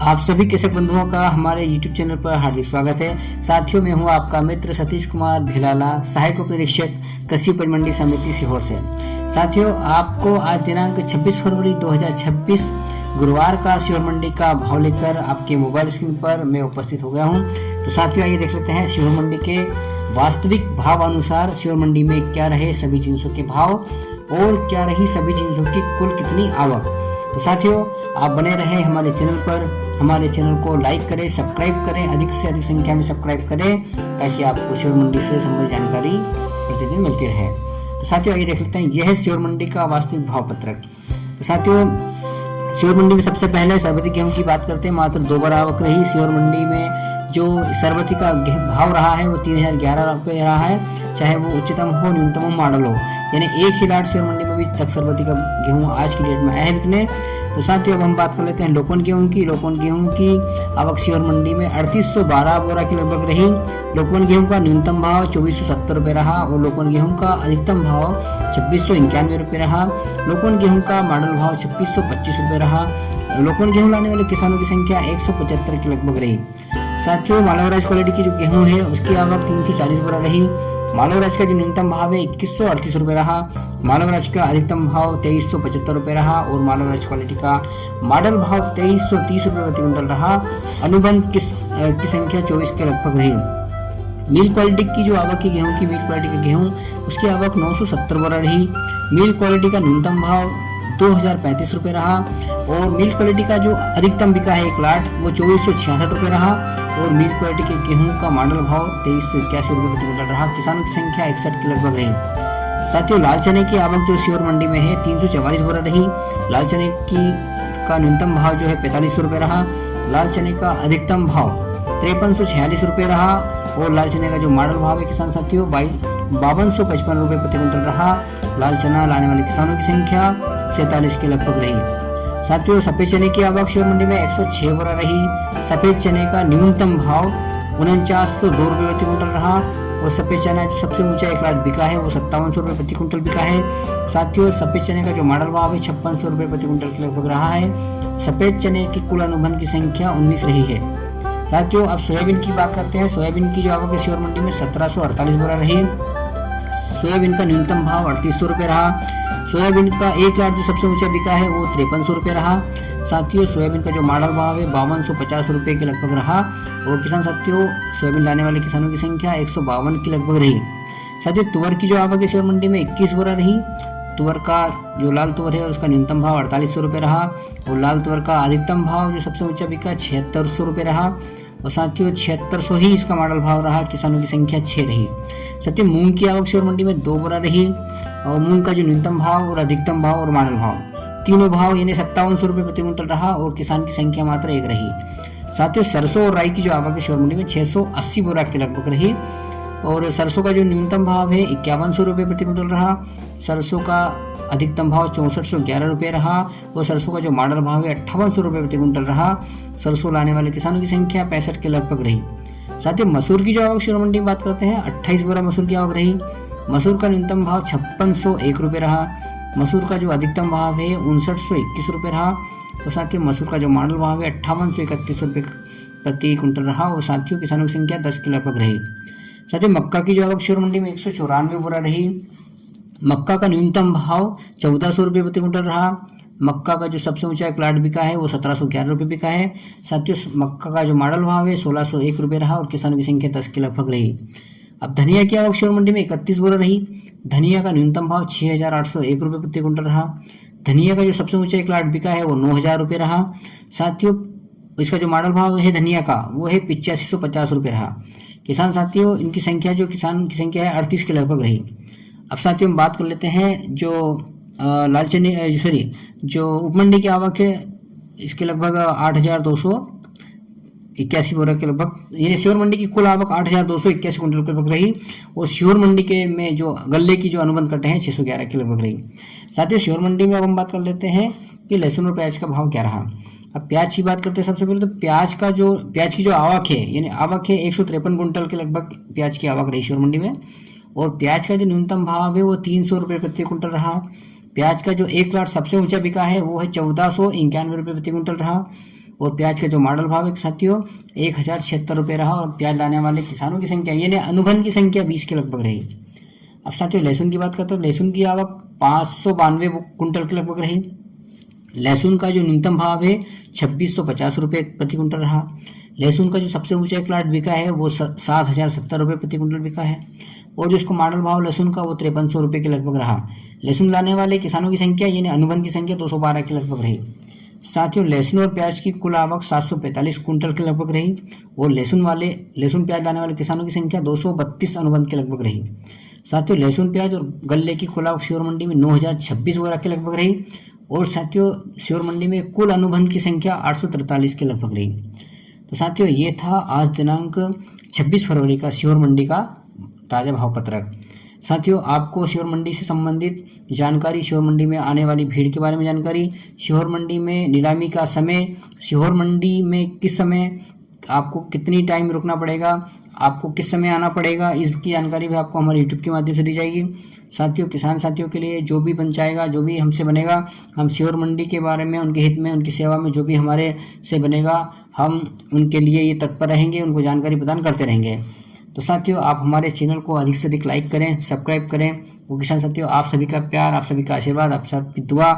आप सभी कृषक बंधुओं का हमारे YouTube चैनल पर हार्दिक स्वागत है। साथियों, मैं हूं आपका मित्र सतीश कुमार भिलाला, सहायक उप निरीक्षक कृषि उपज मंडी समिति सीहोर से। साथियों, आपको आज दिनांक 26 फरवरी 2026 गुरुवार का सीहोर मंडी का भाव लेकर आपके मोबाइल स्क्रीन पर मैं उपस्थित हो गया हूं। तो साथियों, आइए देख लेते हैं सीहोर मंडी के वास्तविक भाव अनुसार सीहोर मंडी में क्या रहे सभी जिन्सों के भाव और क्या रही सभी जिन्सों की कुल कितनी आवक। तो साथियों, आप बने रहें हमारे चैनल पर। हमारे चैनल को लाइक करें, सब्सक्राइब करें, अधिक से अधिक संख्या में सब्सक्राइब करें ताकि आपको सीहोर मंडी से संबंधित जानकारी प्रतिदिन मिलती रहे। तो साथियों, आइए देख लेते हैं यह है सीहोर मंडी का वास्तविक भाव पत्रक। तो साथियों, सीहोर मंडी में सबसे पहले सर्वाधिक गेहूं की बात करते हैं। मात्र 2 बार आवक रही। सीहोर मंडी में जो सर्वाधिक का भाव रहा है वो 3011 रुपये रहा है, चाहे वो उच्चतम हो, न्यूनतम हो, मॉडल हो। यानी एक ही लाट सीहोर मंडी में भी तक सर्वाधिक का गेहूं आज की डेट में आया है बिकने। तो साथियों, अब हम बात कर लेते हैं लोकन गेहूं की। लोकन गेहूं की आवक सीहोर मंडी में 3812 बोरा के लगभग रही। लोकन गेहूं का न्यूनतम भाव 2470 रुपये रहा और लोकन गेहूं का अधिकतम भाव 2691 रुपये रहा। लोकन गेहूं का मॉडल भाव 2625 रुपये रहा। लोकन गेहूं लाने वाले किसानों की संख्या 175 के लगभग रही। साथियों, मालवराज क्वालिटी की जो गेहूं है उसकी आवक 340 बोरा रही। मालवराज का जो न्यूनतम भाव है 2138 रुपये रहा। मालवराज का अधिकतम भाव 2375 रुपये रहा और मालवराज क्वालिटी का मॉडल भाव 2330 रुपये प्रति क्विंटल रहा। अनुबंध की संख्या 24 के लगभग रही। मिल क्वालिटी की जो आवक है गेहूं की, मिल क्वालिटी का गेहूं उसकी आवक 970 बोरा रही। मिल क्वालिटी का न्यूनतम भाव 2035 रुपये रहा और मिल क्वालिटी का जो अधिकतम बिका है एक लाट वो 2466 रुपये रहा और मिल क्वालिटी के गेहूं का मॉडल भाव 2381 रुपये प्रति क्विंटल रहा। किसानों की संख्या 61 के लगभग रही। साथियों, लाल चने की आवक जो सीहोर मंडी में है 344 बोरा रही। लाल चने की का न्यूनतम भाव जो है 4500 रुपये रहा। लाल चने का अधिकतम भाव 5346 रुपये रहा और लाल चने का जो मॉडल भाव है किसान साथियों 5255 रुपये प्रति क्विंटल रहा। लाल चना लाने वाले किसानों की संख्या 47 के लगभग रही। साथियों, सफेद चने की आवक सीहोर मंडी में 106 बोरा रही। सफेद चने का न्यूनतम भाव 4902 रुपये प्रति क्विंटल रहा और सफेद चना जो सबसे ऊंचा एक लाट बिका है वो 5700 रुपये प्रति क्विंटल बिका है। साथियों, सफेद चने का जो मॉडल भाव है 5600 रुपये प्रति क्विंटल के लगभग रहा है। सफेद चने की कुल अनुबंध की संख्या 19 रही है। साथियों, अब सोयाबीन की बात करते हैं। सोयाबीन की जो आवक है सीहोर मंडी में 1748 बोरा रही। सोयाबीन का न्यूनतम भाव 3800 रुपये रहा। सोयाबीन का एक लाट जो सबसे ऊंचा बिका है वो 5300 रुपये रहा। साथियों, सोयाबीन का जो मॉडल भाव है 5250 रुपये के लगभग रहा और किसान साथियों सोयाबीन लाने वाले किसानों की संख्या 152 के लगभग रही। साथियों, तुअर की जो आवक है सीहोर मंडी में 21 बोरा रही। तुअर का जो लाल तुअर है उसका न्यूनतम भाव 4800 रुपये रहा और लाल तुअर का अधिकतम भाव जो सबसे ऊंचा बिका 7600 रुपये रहा और साथियों 7600 ही इसका मॉडल भाव रहा। किसानों की संख्या 6 रही। साथियों, मूंग की आवक सीहोर मंडी में 2 बोरा रही और मूंग का जो न्यूनतम भाव और अधिकतम भाव और मॉडल भाव तीनों भाव यानी 5700 रुपये प्रति क्विंटल रहा और किसान की संख्या मात्र 1 रही। साथियों, सरसों और राई की जो आवक है सीहोर मंडी में 680 बोरा के लगभग रही और सरसों का जो न्यूनतम भाव है 5100 रुपये प्रति क्विंटल रहा। सरसों का अधिकतम भाव 6411 रुपये रहा और सरसों का जो मॉडल भाव है 5800 रुपये प्रति क्विंटल रहा। सरसों लाने वाले किसानों की संख्या 65 के लगभग रही। साथियों, मसूर की जो आवक सीहोर मंडी में बात करते हैं 28 बोरा मसूर की आवक रही। मसूर का न्यूनतम भाव 5601 रुपये रहा। मसूर का जो अधिकतम भाव है 5921 रुपये रहा और साथियों मसूर का जो मॉडल भाव है 5831 रुपये प्रति क्विंटल रहा और साथियों किसानों की संख्या 10 के लगभग रही। साथियों, मक्का की जो आवक सीहोर मंडी में 194 बोरा रही। मक्का का न्यूनतम भाव 1400 रुपये प्रति क्विंटल रहा। मक्का का जो सबसे ऊंचा एक लाट बिका है वो 1711 रुपये बिका है। साथियों, मक्का का जो मॉडल भाव है 1601 रुपये रहा और किसानों की संख्या 10 के लगभग रही। अब धनिया की आवक सीहोर मंडी में 31 बोरा रही। धनिया का न्यूनतम भाव 6801 रुपये प्रति क्विंटल रहा। धनिया का जो सबसे ऊंचा एक लाट बिका है वो 9000 रुपये रहा। साथियों, इसका जो मॉडल भाव है धनिया का वो है 8550 रुपये रहा। किसान साथियों, इनकी संख्या जो किसान की संख्या है 38 के लगभग रही। अब साथियों, हम बात कर लेते हैं जो लाल चने जो उपमंडी की आवक है इसके लगभग 8281 बोरा के लगभग यानी सीहोर मंडी की कुल आवक 8281 क्विंटल के लगभग रही और सीहोर मंडी के में जो गल्ले की जो अनुबंध कटे हैं 611 के लगभग रही। साथ ही सीहोर मंडी में अब हम बात कर लेते हैं कि लहसुन और प्याज का भाव क्या रहा। अब प्याज की बात करते हैं सबसे पहले तो प्याज की जो आवक है यानी आवक है 153 कुंटल के लगभग प्याज की आवक रही सीहोर मंडी में और प्याज का जो न्यूनतम भाव है वो 300 रुपये प्रति क्विंटल रहा। प्याज का जो एक लाट सबसे ऊंचा बिका है वो है 1491 रुपये प्रति क्विंटल रहा और प्याज का जो मॉडल भाव है साथियों 1076 रुपये रहा और प्याज लाने वाले किसानों की संख्या यानी अनुबंध की संख्या 20 के लगभग रही। अब साथियों लहसुन की बात करते हैं, लहसुन की आवक 592 कुंटल के लगभग रही। लहसुन का जो न्यूनतम भाव है 2650 रुपये प्रति कुंटल रहा। लहसुन का जो सबसे ऊंचा प्लाट बिका है वो 7070 रुपये प्रति कुंटल बिका है और जो इसको मॉडल भाव लहसुन का वो 5300 रुपये के लगभग रहा। लहसुन लाने वाले किसानों की संख्या यानी अनुबंध की संख्या 212 के लगभग रही। साथियों लहसुन और प्याज की कुल आवक 745 कुंटल के लगभग रही और लहसुन प्याज लाने वाले किसानों की संख्या 232 अनुबंध के लगभग रही। साथियों लहसुन प्याज और गल्ले की कुल आवक शिवर मंडी में 9026 वगैरह के लगभग रही और साथियों शिवर मंडी में कुल अनुबंध की संख्या 843 के लगभग रही। तो साथियों ये था आज दिनांक 26 फरवरी का शिवर मंडी का ताज़ा भाव पत्रक। साथियों आपको शिवर मंडी से संबंधित जानकारी, शिवर मंडी में आने वाली भीड़ के बारे में जानकारी, शिवर मंडी में नीलामी का समय, शिवर मंडी में किस समय आपको कितनी टाइम रुकना पड़ेगा, आपको किस समय आना पड़ेगा, इसकी जानकारी भी आपको हमारे यूट्यूब के माध्यम से दी जाएगी। साथियों किसान साथियों के लिए जो भी बन जाएगा, जो भी हमसे बनेगा, हम शिवर मंडी के बारे में, उनके हित में, उनकी सेवा में जो भी हमारे से बनेगा हम उनके लिए ये तत्पर रहेंगे, उनको जानकारी प्रदान करते रहेंगे। तो साथियों आप हमारे चैनल को अधिक से अधिक लाइक करें, सब्सक्राइब करें। वो किसान साथियों आप सभी का प्यार, आप सभी का आशीर्वाद, आप सबकी दुआ